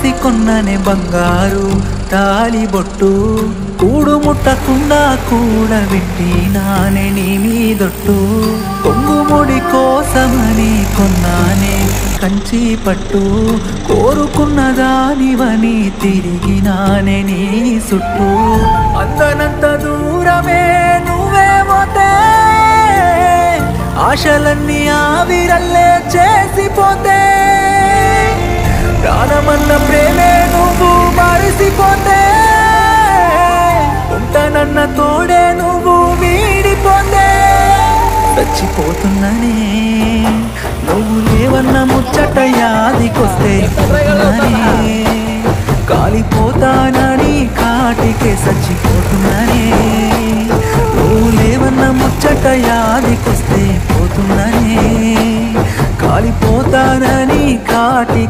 రాసి కొన్ననే బంగారు తాళి బొట్టు కూడు ముట్టకుండా కూడబెట్టి నానే నీ మీదొట్టు కొంగుముడి కోసమని కొన్నానే కంచి పట్టు కోరుకున్న దానివని తిరిగి నానే నీ చుట్టూ అందనంత దూరమే నువ్వే పోతే ఆశలన్నీ ఆవిరల్లే చేసిపోతే ప్రాణమన్న ప్రేమే నువ్వు మరిసిపోతే ఉంటానన్న తోడే నువ్వు వీడిపోతే చచ్చిపోతున్నానే నువ్వు లేవన్న ముచ్చట యాదికొస్తే కాలిపోతానని కాటికే చచ్చిపోతున్నానే నువ్వు లేవన్న ముచ్చట యాదికొస్తే పోతున్నానే కాలిపోతానని కాటికి